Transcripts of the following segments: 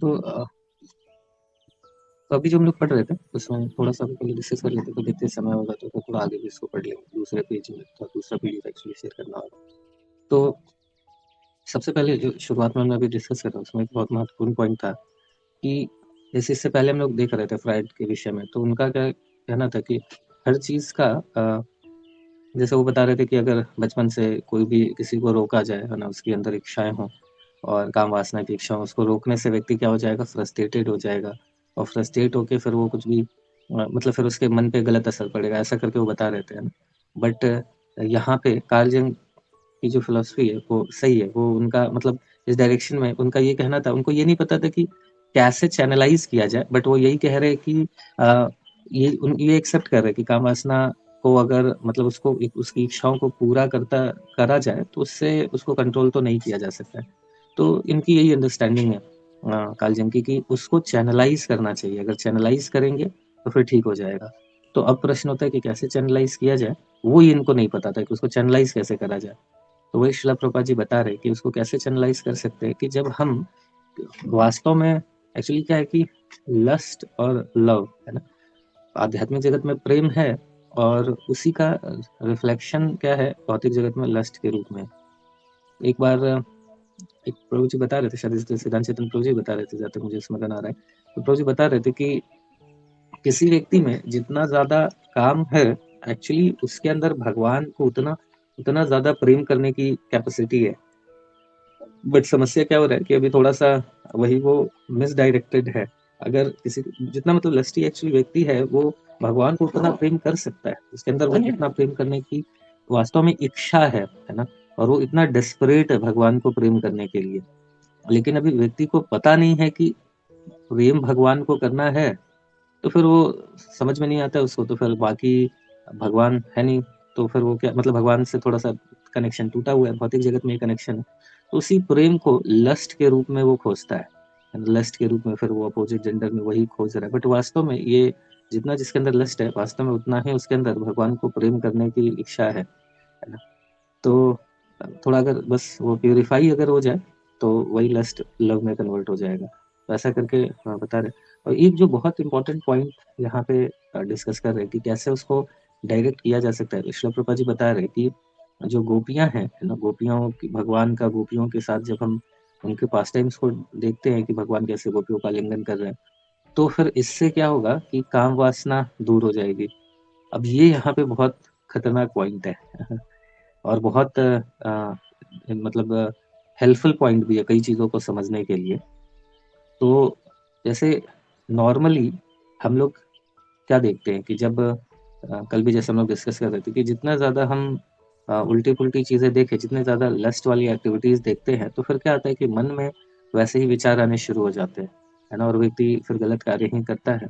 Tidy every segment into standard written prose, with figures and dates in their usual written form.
तो तो अभी जो हम लोग पढ़ रहे थे उसमें थोड़ा-सा हम पहले डिस्कस कर लेते, तो देखते समय होगा तो थोड़ा आगे भी इसको पढ़ लेंगे, दूसरे पेज में तो दूसरा पीडीएफ एक्चुअली शेयर करना होगा। तो सबसे पहले जो शुरुआत में हमने अभी डिस्कस करा उसमें एक बहुत महत्वपूर्ण पॉइंट था कि जैसे इससे पहले हम लोग देख रहे थे फ्रायड के विषय में, तो उनका क्या कहना था कि हर चीज़ का जैसे वो बता रहे थे कि अगर बचपन से कोई भी किसी को रोका जाए, है ना, उसके अंदर इच्छाएँ हों और काम वासना की इच्छा हो, उसको रोकने से व्यक्ति क्या हो जाएगा, फ्रस्ट्रेटेड हो जाएगा और फ्रस्ट्रेट होके फिर वो कुछ भी मतलब फिर उसके मन पे गलत असर पड़ेगा, ऐसा करके वो बता रहे थे, है ना। बट यहाँ पे कार्ल जंग की जो फ़िलॉसफ़ी है वो सही है, वो उनका मतलब इस डायरेक्शन में उनका ये कहना था, उनको ये नहीं पता था कि कैसे चैनलाइज़ किया जाए, बट वो यही कह रहे हैं कि अ, ये एक्सेप्ट कर रहे हैं कि काम वासना को अगर मतलब उसको उसकी इच्छाओं को पूरा करा जाए, तो उससे उसको कंट्रोल तो नहीं किया जा सकता है। तो इनकी यही अंडरस्टैंडिंग है कार्ल जंग की कि उसको चैनलाइज़ करना चाहिए, अगर चैनलाइज़ करेंगे, तो फिर ठीक हो जाएगा। तो अब प्रश्न होता है कि कैसे चैनलाइज़ किया जाए, वो ही इनको नहीं पता था कि उसको चैनलाइज़ कैसे करा जाए। तो वही शिला प्रभुपाद जी बता रहे हैं कि उसको कैसे चैनलाइज़ कर सकते हैं कि जब हम वास्तव में एक्चुअली क्या है कि लस्ट और लव, है ना? आध्यात्मिक जगत में प्रेम है और उसी का रिफ्लेक्शन क्या है भौतिक जगत में लस्ट के रूप में। एक बार एक प्रभु जी बता रहे थे, शायद सिद्धांत चैतन्य प्रभु जी बता रहे थे, जहाँ तक मुझे स्मरण आ रहा है। तो प्रभु जी बता रहे थे कि किसी व्यक्ति में जितना ज़्यादा काम है, एक्चुअली उसके अंदर भगवान को उतना उतना ज़्यादा प्रेम करने की कैपेसिटी है। बट समस्या क्या हो रहा है कि अभी थोड़ा-सा वही वो मिसडायरेक्टेड है। अगर किसी जितना मतलब लस्टी एक्चुअली व्यक्ति है, वो भगवान को उतना प्रेम कर सकता है। उसके अंदर वो इतना प्रेम करने की वास्तव में इच्छा है ना? और वो इतना डेस्परेट है भगवान को प्रेम करने के लिए। लेकिन अभी व्यक्ति को पता नहीं है कि प्रेम भगवान को करना है, तो फिर वो समझ में नहीं आता है उसको, तो फिर बाकी भगवान है नहीं, तो फिर वो क्या मतलब भगवान से थोड़ा-सा कनेक्शन टूटा हुआ है, भौतिक जगत में ये कनेक्शन है। तो उसी प्रेम को लस्ट के रूप में वो खोजता है। लस्ट के रूप में फिर वो अपोज़िट जेंडर में वही खोज रहा है। बट वास्तव में ये जितना जिसके अंदर लस्ट है, वास्तव में उतना ही उसके अंदर भगवान को प्रेम करने की इच्छा है ना? तो थोड़ा अगर बस वो प्यूरिफ़ाई अगर हो जाए, तो वही लस्ट लव में कन्वर्ट हो जाएगा। तो ऐसा करके बता रहे हैं। और एक जो बहुत इम्पोर्टेंट पॉइंट यहाँ पे डिस्कस कर रहे हैं कि कैसे उसको डायरेक्ट किया जा सकता है। शिला प्रभुपाद जी बता रहे हैं कि जो गोपियाँ हैं, है ना? गोपियों की भगवान का गोपियों के साथ जब हम उनके पास टाइम्स को देखते हैं कि भगवान कैसे गोपियों का आलिंगन कर रहे हैं, तो फिर इससे क्या होगा कि काम वासना दूर हो जाएगी। अब ये यहाँ पे बहुत खतरनाक पॉइंट है। और बहुत मतलब हेल्पफुल पॉइंट भी है कई चीज़ों को समझने के लिए। तो जैसे नॉर्मली हम लोग क्या देखते हैं कि जब कल भी जैसे हम लोग डिस्कस कर रहे थे कि जितना ज़्यादा हम उल्टी-पुल्टी चीज़ें देखें, जितने ज़्यादा लस्ट वाली एक्टिविटीज़ देखते हैं, तो फिर क्या होता है कि मन में वैसे ही विचार आने शुरू हो जाते हैं, है ना? और व्यक्ति फिर गलत कार्य ही करता है।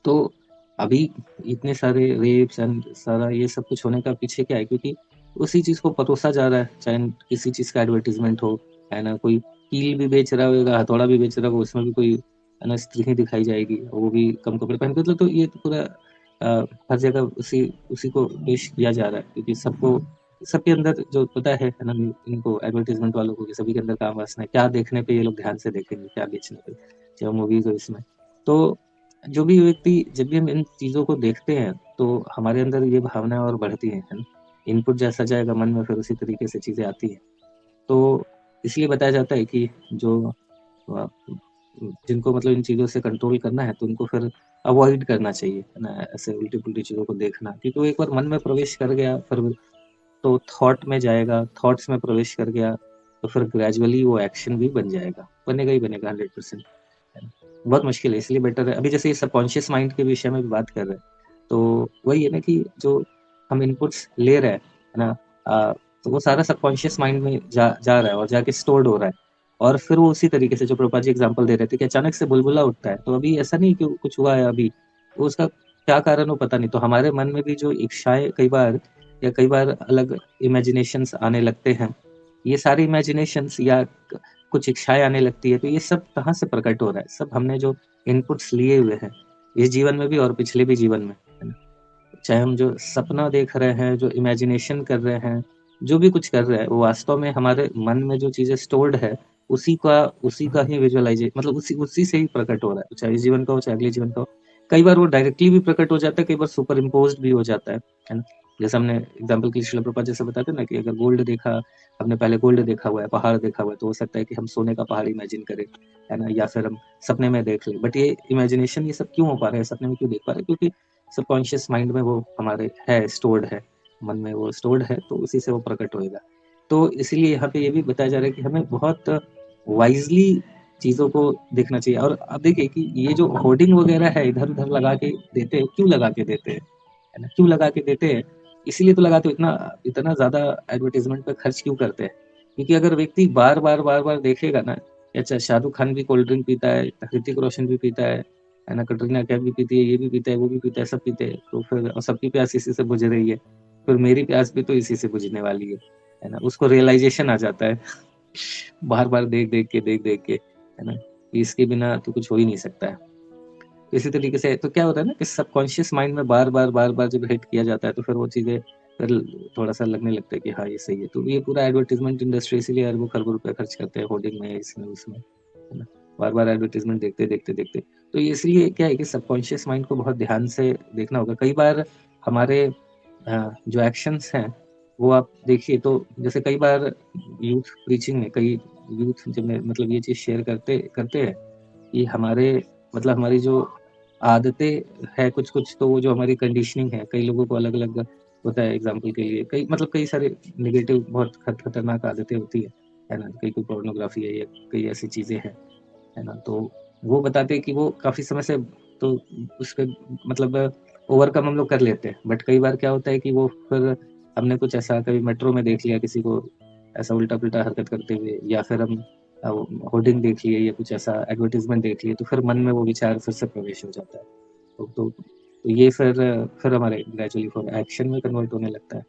तो अभी इतने सारे रेप्स एंड सारा ये सब कुछ होने का पीछे क्या है? क्योंकि उसी चीज़ को परोसा जा रहा है, चाहे किसी चीज़ का एडवर्टाइज़मेंट हो, है ना? कोई कील भी बेच रहा होगा, हथौड़ा भी बेच रहा होगा, उसमें भी कोई है ना स्त्री ही दिखाई जाएगी, वो भी कम कपड़े पहन के, मतलब तो ये तो पूरा हर जगह उसी उसी को पेश किया जा रहा है क्योंकि सबको सबके अंदर जो पता है ना, इनको एडवर्टाइज़मेंट वालों को कि सभी के अंदर काम वासना है, क्या देखने पे ये लोग ध्यान से देखेंगे, क्या बेचने पे, चाहे मूवीज़ हो इसमें। तो जो भी व्यक्ति जब भी हम इन चीज़ों को देखते हैं, तो हमारे अंदर ये भावनाएँ और बढ़ती हैं, है ना? इनपुट जैसा जाएगा मन में फिर उसी तरीके से चीज़ें आती हैं। तो इसलिए बताया जाता है कि जो अ, जिनको मतलब इन चीज़ों से कंट्रोल करना है, तो उनको फिर अवॉइड करना चाहिए, है ना? ऐसे उल्टी-पुल्टी चीज़ों को देखना, क्योंकि वो एक बार मन में प्रवेश कर गया, फिर तो थॉट में जाएगा, थॉट्स में प्रवेश कर गया, तो फिर ग्रेजुअली वो एक्शन भी बन जाएगा, बनेगा ही बनेगा 100%। है ना? बहुत मुश्किल है, इसलिए बेटर है अभी जैसे ये सबकॉन्शियस माइंड के विषय में भी बात कर रहे हैं, तो वही है ना कि जो हम इनपुट्स ले रहे हैं, है ना? तो वो सारा सबकॉन्शियस माइंड में जा जा रहा है और जाके स्टोर्ड हो रहा है और फिर वो उसी तरीके से जो प्रभुपाद जी एग्ज़ाम्पल दे रहे थे कि अचानक से बुलबुला उठता है, तो अभी ऐसा नहीं कि कुछ हुआ है अभी, वो उसका क्या कारण हो पता नहीं। तो हमारे मन में भी जो इच्छाएँ कई बार अलग इमेजिनेशंस आने लगते हैं। ये सारी इमेजिनेशंस या कुछ इच्छाएँ आने लगती है, तो ये सब कहाँ से प्रकट हो रहा है? सब हमने जो इनपुट्स लिए हुए हैं, इस जीवन में भी और पिछले भी जीवन में, है ना? चाहे हम जो सपना देख रहे हैं, जो इमेजिनेशन कर रहे हैं, जो भी कुछ कर रहे हैं, वो वास्तव में हमारे मन में जो चीज़ें स्टोर्ड है, उसी का ही विजुअलाइजे मतलब उसी से ही प्रकट हो रहा है, चाहे इस जीवन का हो चाहे अगले जीवन का हो। कई बार वो डायरेक्टली भी प्रकट हो जाता है, कई बार सुपर इम्पोज्ड भी हो जाता है ना? जैसे हमने एग्जाम्पल के लिए शिला प्रभुपाद जैसे बताते हैं ना कि अगर गोल्ड देखा, हमने पहले गोल्ड देखा हुआ है, पहाड़ देखा हुआ है, तो हो सकता है कि हम सोने का पहाड़ इमेजिन करें, है ना? या फिर हम सपने में देख लें। बट ये इमेजिनेशन ये सब क्यों हो पा रहा है, सपने में क्यों देख पा रहे हैं? क्योंकि सबकॉन्शियस माइंड में वो हमारे है, स्टोर्ड है, मन में वो स्टोर्ड है, तो उसी से वो प्रकट होएगा। तो इसीलिए यहाँ पे ये भी बताया जा रहा है कि हमें बहुत वाइज़ली चीज़ों को देखना चाहिए। और अब देखिए कि ये जो होर्डिंग वगैरह है इधर-उधर लगा के देते हैं, क्यों लगा के देते हैं? है ना? क्यों लगा के देते हैं? इसीलिए तो लगाते हो, इतना इतना ज़्यादा एडवर्टाइज़मेंट पे खर्च क्यों करते हैं? क्योंकि अगर व्यक्ति बार-बार, बार-बार देखेगा ना, अच्छा शाहरुख खान भी कोल्ड ड्रिंक पीता है, ऋतिक रोशन भी पीता है ना? कटरीना कैफ भी पीती है, ये भी पीता है, वो भी पीता है, सब पीते हैं। तो फिर और सबकी प्यास इसी से बुझ रही है। फिर मेरी प्यास भी तो इसी से बुझने वाली है ना? उसको रियलाइज़ेशन आ जाता है। बार-बार देख-देख के, है ना? कि इसके बिना तो कुछ हो ही नहीं सकता है। इसी तरीके से तो क्या होता है ना कि सबकॉन्शियस माइंड में बार-बार जब हिट किया जाता है तो फिर वो चीज़ें फिर थोड़ा-सा लगने लगता है कि हाँ, ये सही है। तो ये पूरा एडवर्टाइज़मेंट इंडस्ट्री इसीलिए अरबों-खरबों रुपए खर्च करते हैं होर्डिंग में, इसमें, उसमें, है ना? बार-बार एडवर्टाइज़मेंट देखते। तो ये इसलिए क्या है कि सबकॉन्शियस माइंड को बहुत ध्यान से देखना होगा। कई बार हमारे जो एक्शंस हैं, वो आप देखिए तो जैसे कई बार यूथ प्रीचिंग में कई यूथ जब में मतलब ये चीज़ शेयर करते करते हैं कि हमारे मतलब हमारी जो आदतें है कुछ-कुछ, तो वो जो हमारी कंडीशनिंग है, कई लोगों को अलग-अलग होता है। एग्ज़ाम्पल के लिए कई सारे नेगेटिव बहुत खतरनाक आदतें होती है ना? कई को पोर्नोग्राफ़ी है या कई ऐसी चीज़ें हैं, है ना? तो वो बताते हैं कि वो काफ़ी समय से तो उसपे मतलब ओवरकम हम लोग कर लेते हैं। बट कई बार क्या होता है कि वो फिर हमने कुछ ऐसा कभी मेट्रो में देख लिया किसी को ऐसा उल्टा-पुल्टा हरकत करते हुए, या फिर हम अ, होर्डिंग देख लिए या कुछ ऐसा एडवर्टाइज़मेंट देख लिए, तो फिर मन में वो विचार फिर से प्रवेश हो जाता है। तो ये फिर हमारे ग्रेजुअली फिर एक्शन में कन्वर्ट होने लगता है।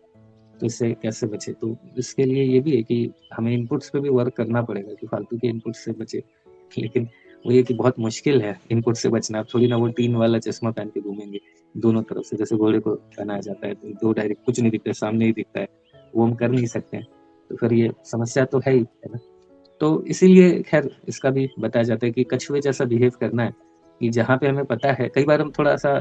तो इससे कैसे बचें? तो इसके लिए ये भी है कि हमें इनपुट्स पे भी वर्क करना पड़ेगा कि फालतू के इनपुट से बचें। लेकिन वो ये कि बहुत मुश्किल है इनपुट से बचना। अब थोड़ी ना वो टीन वाला चश्मा पहन के घूमेंगे दोनों तरफ से, जैसे घोड़े को पहनाया जाता है, तो 2 डायरेक्ट कुछ नहीं दिखता है, सामने ही दिखता है। वो हम कर नहीं सकते हैं। तो फिर ये समस्या तो है ही, है ना? तो इसीलिए ख़ैर इसका भी बताया जाता है कि कछुए जैसा बिहेव करना है, कि जहाँ पे हमें पता है कई बार हम थोड़ा-सा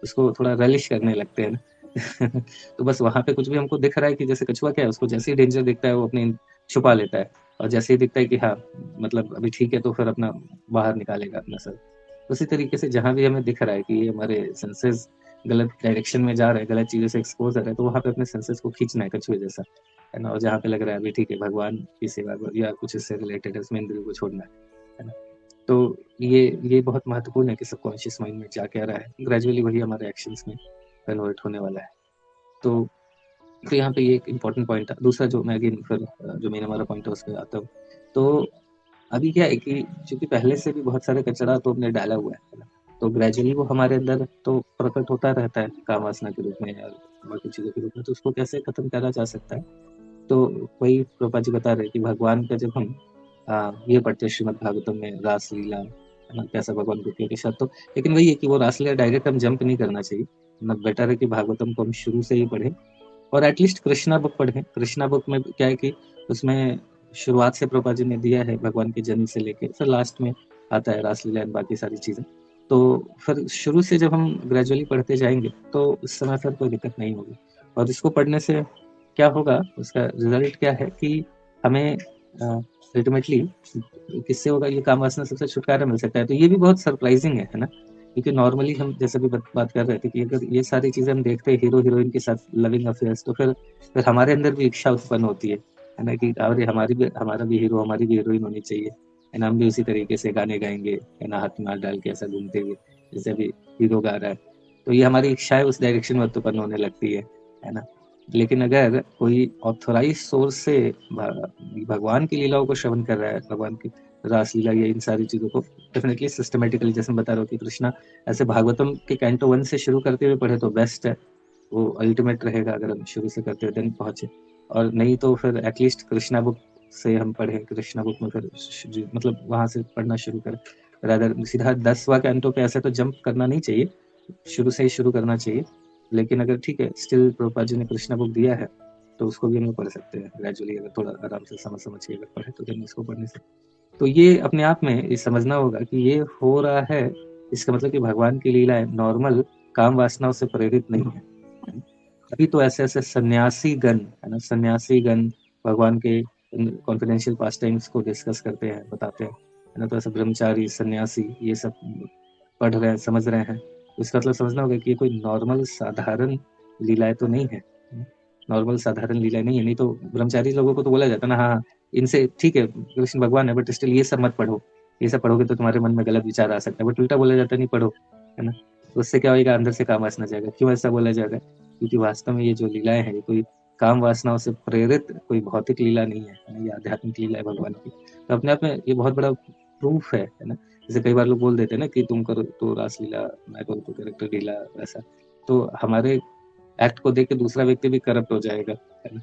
उसको थोड़ा रलिश करने लगते हैं ना। तो बस वहाँ पे कुछ भी हमको दिख रहा है कि जैसे कछुआ क्या है, उसको जैसे ही डेंजर दिखता है वो अपने छुपा लेता है, और जैसे ही दिखता है कि हाँ, मतलब अभी ठीक है, तो फिर अपना बाहर निकालेगा अपना सर। उसी तरीके से जहाँ भी हमें दिख रहा है कि ये हमारे सेंसेस गलत डायरेक्शन में जा रहे हैं, गलत चीज़ों से एक्सपोज़ हो रहे हैं, तो वहाँ पे अपने सेंसेस को खींचना है कछुए जैसा, है ना? और जहाँ पे लग रहा है अभी ठीक है, भगवान की सेवा या कुछ इससे रिलेटेड है, उसमें इंद्रियों को छोड़ना है ना? तो ये बहुत महत्वपूर्ण है कि सबकॉन्शियस माइंड में क्या कह रहा है, ग्रेजुअली वही हमारे एक्शंस में कन्वर्ट होने वाला है। तो यहाँ पे ये एक इम्पोर्टेंट पॉइंट था। दूसरा जो मैं अगेन फिर जो मेन हमारा पॉइंट है उस पे आता हूँ। तो अभी क्या है कि चूँकि पहले से भी बहुत सारे कचरा तो हमने डाला हुआ है ना? तो ग्रेजुअली वो हमारे अंदर तो प्रकट होता रहता है काम वासना के रूप में या बाकी चीज़ों के रूप में, तो उसको कैसे खत्म करा जा सकता है? तो वही प्रभुपाद जी बता रहे हैं कि भगवान का जब हम ये पढ़ते हैं श्रीमद् भागवतम में रासलीला, है ना? कैसा भगवान गोपियों के साथ, तो लेकिन वही है कि वो रासलीला डायरेक्ट हम जंप नहीं करना चाहिए। ना बेटर है कि भागवतम को हम शुरू से ही पढ़ें और एटलीस्ट कृष्णा बुक पढ़ें। कृष्णा बुक में क्या है कि उसमें शुरुआत से प्रभुपाद जी ने दिया है भगवान के जन्म से लेके फिर लास्ट में आता है रासलीला एंड बाकी सारी चीज़ें। तो फिर शुरू से जब हम ग्रेजुअली पढ़ते जाएँगे तो उस समय फिर कोई दिक्कत नहीं होगी। और इसको पढ़ने से क्या होगा, उसका रिज़ल्ट क्या है कि हमें अल्टीमेटली किससे होगा, ये काम वासना सबसे छुटकारा मिल सकता है। तो ये भी बहुत सरप्राइज़िंग है ना? क्योंकि नॉर्मली हम जैसे अभी बात कर रहे थे कि अगर ये सारी चीज़ें हम देखते हैं हीरो-हीरोइन के साथ लविंग अफेयर्स, तो फिर हमारे अंदर भी इच्छा उत्पन्न होती है ना? कि अरे हमारा भी हीरो, हमारी भी हीरोइन होनी चाहिए, है ना? हम भी उसी तरीके से गाने गाएँगे, है ना? हाथ में हाथ डाल के ऐसा घूमते हुए, जैसे अभी हीरो गा रहा है। तो ये हमारी इच्छाएँ उस डायरेक्शन में उत्पन्न होने लगती है ना? लेकिन अगर कोई ऑथराइज़्ड सोर्स से भगवान की लीलाओं को श्रवण कर रहा है, भगवान की रासलीला या इन सारी चीज़ों को डेफ़िनिटली सिस्टमैटिकली, जैसे मैं बता रहा हूँ कि कृष्णा ऐसे भागवतम के कैंटो 1 से शुरू करते हुए पढ़े तो बेस्ट है। वो अल्टीमेट रहेगा अगर हम शुरू से करते हुए देन पहुँचे। और नहीं तो फिर एटलीस्ट कृष्णा बुक से हम पढ़ें, कृष्णा बुक में फिर श ज मतलब वहाँ से पढ़ना शुरू करें। रादर सीधा 10वाँ कैंटो पे ऐसे तो जंप करना नहीं चाहिए, शुरू से ही शुरू करना चाहिए। लेकिन अगर ठीक है, स्टिल प्रभुपाद जी ने कृष्णा बुक दिया है, तो उसको भी हम लोग पढ़ सकते हैं ग्रेजुअली, अगर थोड़ा आराम से समझ के अगर पढ़े तो देन इसको पढ़ने से। तो ये अपने आप में ये समझना होगा कि ये हो रहा है, इसका मतलब कि भगवान की लीलाएँ नॉर्मल काम वासनाओं से प्रेरित नहीं है। अभी तो ऐसे-ऐसे सन्यासी गण, है ना? सन्यासी गण भगवान के कॉन्फिडेंशियल पास्ट टाइम्स को डिस्कस करते हैं, बताते हैं, है ना? तो ऐसे ब्रह्मचारी, सन्यासी ये सब पढ़ रहे हैं, समझ रहे हैं। तो इसका मतलब समझना होगा कि ये कोई नॉर्मल साधारण लीलाएँ तो नहीं है। नॉर्मल साधारण लीलाएँ नहीं है, नहीं तो ब्रह्मचारी लोगों को तो बोला जाता है ना, हाँ, हाँ, इनसे ठीक है, कृष्ण भगवान है बट स्टिल ये सब मत पढ़ो। ये सब पढ़ोगे तो तुम्हारे मन में गलत विचार आ सकता है, बट उल्टा बोला जाता है नहीं पढ़ो, है ना? तो उससे क्या होएगा, अंदर से काम वासना जाएगा। क्यों ऐसा बोला जाएगा? क्योंकि वास्तव में ये जो लीलाएँ हैं, ये कोई काम वासनाओं से प्रेरित कोई भौतिक लीला नहीं है, ये आध्यात्मिक लीला है भगवान की। तो अपने आप में ये बहुत बड़ा प्रूफ है ना? जैसे कई बार लोग बोल देते हैं ना कि तुम करो तो रासलीला, मैं करूँ तो कैरेक्टर लीला, वैसा। तो हमारे एक्ट को देख के दूसरा व्यक्ति भी करप्ट हो जाएगा, है ना?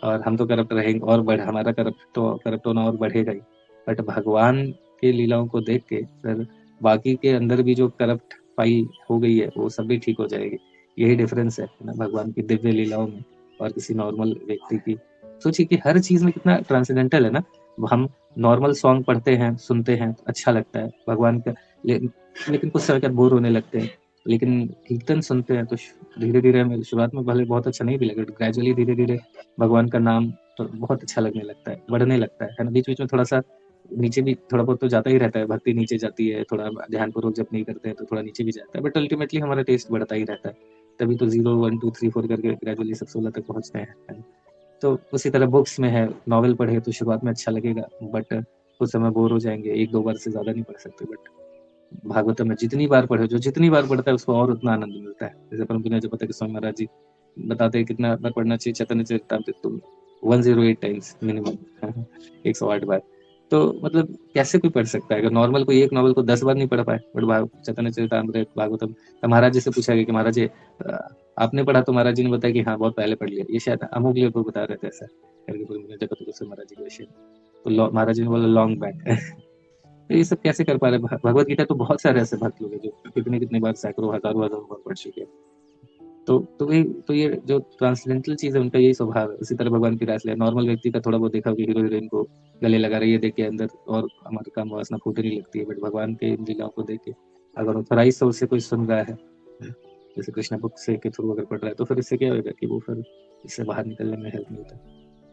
और हम तो करप्ट रहेंगे और हमारा करप्ट होना और बढ़ेगा ही। बट भगवान के लीलाओं को देख के फिर बाकी के अंदर भी जो करप्ट पाई हो गई है, वो सब भी ठीक हो जाएगी। यही डिफरेंस है ना भगवान की दिव्य लीलाओं में और किसी नॉर्मल व्यक्ति की। सोचिए कि हर चीज़ में कितना ट्रांसेंडेंटल है ना। हम नॉर्मल सॉन्ग पढ़ते हैं, सुनते हैं, तो अच्छा लगता है भगवान का, ले लेकिन कुछ समय बाद बोर होने लगते हैं। लेकिन कीर्तन सुनते हैं तो धीरे-धीरे हमें शुरुआत में भले बहुत अच्छा नहीं भी लगे, ग्रेजुअली धीरे-धीरे भगवान का नाम तो बहुत अच्छा लगने लगता है, बढ़ने लगता है ना? बीच-बीच में थोड़ा-सा नीचे भी थोड़ा बहुत तो जाता ही रहता है, भक्ति नीचे जाती है, थोड़ा ध्यानपूर्वक जप नहीं करते हैं तो थोड़ा नीचे भी जाता है, बट अल्टीमेटली हमारा टेस्ट बढ़ता ही रहता है। तभी तो 0, 1, 2, 3, 4 करके ग्रेजुअली सब 16 तक पहुँचते हैं, है ना? तो उसी तरह बुक्स में है, नॉवेल पढ़े तो शुरुआत में अच्छा लगेगा, बट कुछ समय बोर हो जाएँगे, 1-2 बार से ज़्यादा नहीं पढ़ सकते, बट भागवतम में जितनी बार पढ़े, जो जितनी बार पढ़ता है उसको और उतना आनंद मिलता है। जैसे परम पुण्य जपता के स्वामी महाराज जी बताते हैं कितना बार पढ़ना चाहिए चैतन्य चरितामृत, तो 108 टाइम्स मिनिमम 108 बार। तो मतलब कैसे कोई पढ़ सकता है? अगर नॉर्मल कोई एक नॉवेल को 10 बार नहीं पढ़ पाए, बट चैतन्य चरितामृत, भागवतम, तो महाराज जी से पूछा गया कि महाराज जी आपने पढ़ा? तो महाराज जी ने बताया कि हाँ, बहुत पहले पढ़ लिया। ये शायद अमोघ को बता रहे थे ऐसा करके परम पुण्य जपता के महाराज जी के विषय में। तो महाराज जी ने बोला लॉन्ग बैक। तो ये सब कैसे कर पा रहे हैं? भगवत गीता तो बहुत सारे ऐसे भक्त लोग हैं जो कितने-कितने बार सैकड़ों, हज़ारों, हज़ारों बार पढ़ चुके हैं। तो ये जो ट्रांसेंडेंटल चीज़ है उनका यही स्वभाव है। उसी तरह भगवान की रासलीला नॉर्मल व्यक्ति का थोड़ा बहुत देखा होगा, हीरो-हीरोइन को गले लगा रही है देख के अंदर और हमारी काम वासना फूटने लगती है। बट भगवान के इन लीलाओं को देख के अगर ऑथराइज़ सोर्स से कोई सुन रहा है, जैसे कृष्णा बुक से के थ्रू अगर पढ़ रहा है, तो फिर इससे क्या होगा कि वो फिर इससे बाहर निकलने में हेल्प मिलता है।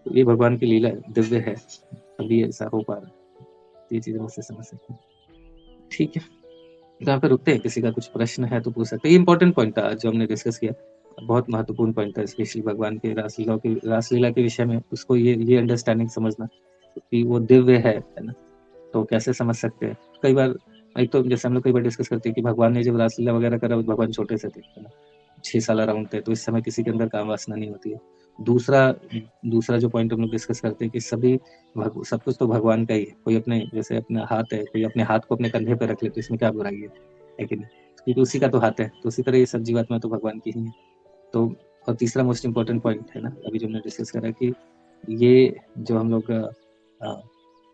तो ये भगवान की लीला है, दिव्य है, तभी ऐसा हो पा रहा है। ये चीज़ें मुझसे समझ सकते हैं। ठीक है। यहाँ पे रुकते हैं, किसी का कुछ प्रश्न है तो पूछ सकते हैं। ये इम्पोर्टेंट पॉइंट था जो हमने डिस्कस किया, बहुत महत्वपूर्ण पॉइंट था, स्पेशली भगवान के रासलीला के विषय में उसको ये अंडरस्टैंडिंग समझना कि वो दिव्य है ना? तो कैसे समझ सकते हैं? कई बार एक तो जैसे हम लोग कई बार डिस्कस करते हैं कि भगवान ने जब रासलीला वगैरह करा, भगवान छोटे से थे, है ना? 6 साल अराउंड थे, तो इस समय किसी के अंदर काम वासना नहीं होती है। दूसरा दूसरा जो पॉइंट हम लोग डिस्कस करते हैं कि सब कुछ तो भगवान का ही है। कोई अपने जैसे अपना हाथ है, कोई अपने हाथ को अपने कंधे पे रख ले तो इसमें क्या बुराई है कि नहीं? क्योंकि उसी का तो हाथ है, तो उसी तरह ये सब जीवात्मा तो भगवान की ही है। तो और तीसरा मोस्ट इम्पोर्टेंट पॉइंट है ना, अभी जो हमने डिस्कस करा कि ये जो हम लोग अ,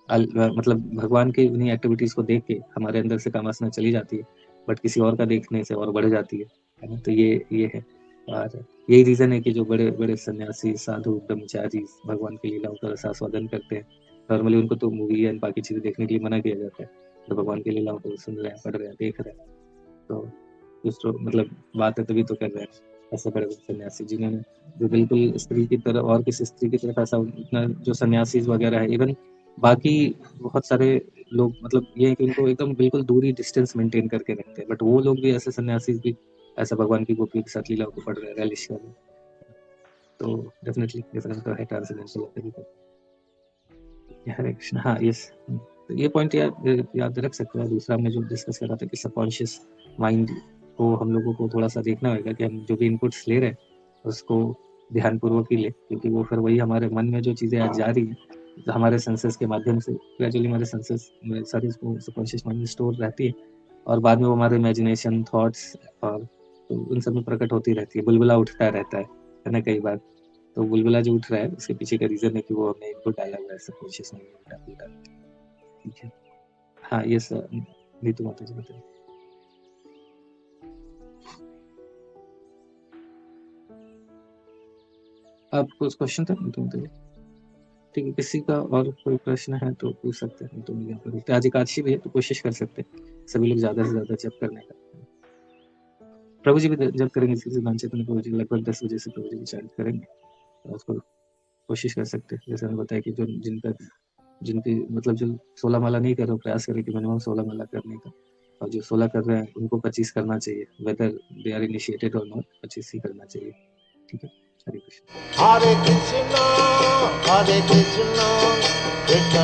मतलब भगवान की उन्हीं एक्टिविटीज़ को देख के हमारे अंदर से कामवासना चली जाती है, बट किसी और का देखने से और बढ़ जाती है ना? तो ये है और यही रीज़न है कि जो बड़े-बड़े सन्यासी, साधु, ब्रह्मचारी भगवान की लीलाओं का रसास्वादन करते हैं। नॉर्मली उनको तो मूवी एंड बाकी चीज़ें देखने के लिए मना किया जाता है। तो भगवान की लीलाओं को सुन रहे हैं, पढ़ रहे हैं, देख रहे हैं, तो कुछ तो मतलब बात है तभी तो कर रहे हैं। ऐसे बड़े-बड़े सन्यासी जिन्होंने जो बिल्कुल स्त्री की तरह और किसी स्त्री की तरफ ऐसा उतना जो सन्यासीज़ वगैरह है, इवन बाकी बहुत सारे लोग मतलब ये है कि उनको एकदम बिल्कुल दूरी डिस्टेंस मेंटेन करके रखते हैं, बट वो लोग भी ऐसे सन्यासी भी ऐसा भगवान की गोपियों के साथ लीलाओं को पढ़ रहे हैं, relish कर रहे हैं। तो डेफिनिटली डिफरेंस तो है ट्रांसेंडेंटल तरीका। हरे कृष्ण, हाँ, यस। तो ये पॉइंट याद रख सकते हैं। दूसरा हमने जो डिस्कस करा था कि सबकॉन्शियस माइंड को हम लोगों को थोड़ा-सा देखना होगा कि हम जो भी इनपुट्स ले रहे हैं, उसको ध्यानपूर्वक ही लें, क्योंकि वो फिर वही हमारे मन में जो चीज़ें आज जा रही हैं, तो हमारे सेंसेस के माध्यम से ग्रेजुअली हमारे सेंसेस में सारी सबकॉन्शियस माइंड में स्टोर रहती है और बाद में वो हमारे इमेजिनेशन, थॉट्स और तो उन सब में प्रकट होती रहती है। बुलबुला उठता रहता है ना कई बार? तो बुलबुला जो उठ रहा है उसके पीछे का रीज़न है कि वो हमने इनपुट डाला हुआ है सबकॉन्शियस माइंड में उल्टा-पुल्टा। ठीक है। हाँ, यस नीतू माता जी बताइए। आप कुछ क्वेश्चन था तुम तो? ठीक है, किसी का और कोई प्रश्न है तो पूछ सकते हैं। तुम यहाँ पर आज एकादशी भी है तो कोशिश कर सकते हैं सभी लोग ज़्यादा से ज़्यादा जप करने का। प्रभु जी भी जप करेंगे, इसी सिद्धांत चैतन्य प्रभु जी लगभग 10 बजे से प्रभु जी विचार करेंगे, और उसको कोशिश कर सकते हैं। जैसे मैंने बताया कि जो जिनकी मतलब जो 16 माला नहीं कर रहे, प्रयास करें कि मिनिमम 16 माला करने का, और जो 16 कर रहे हैं उनको 25 करना चाहिए, वेदर दे आर इनिशिएटेड और नॉट, 25 ही करना चाहिए। ठीक है, हरे कृष्ण। Hare Krishna, Krishna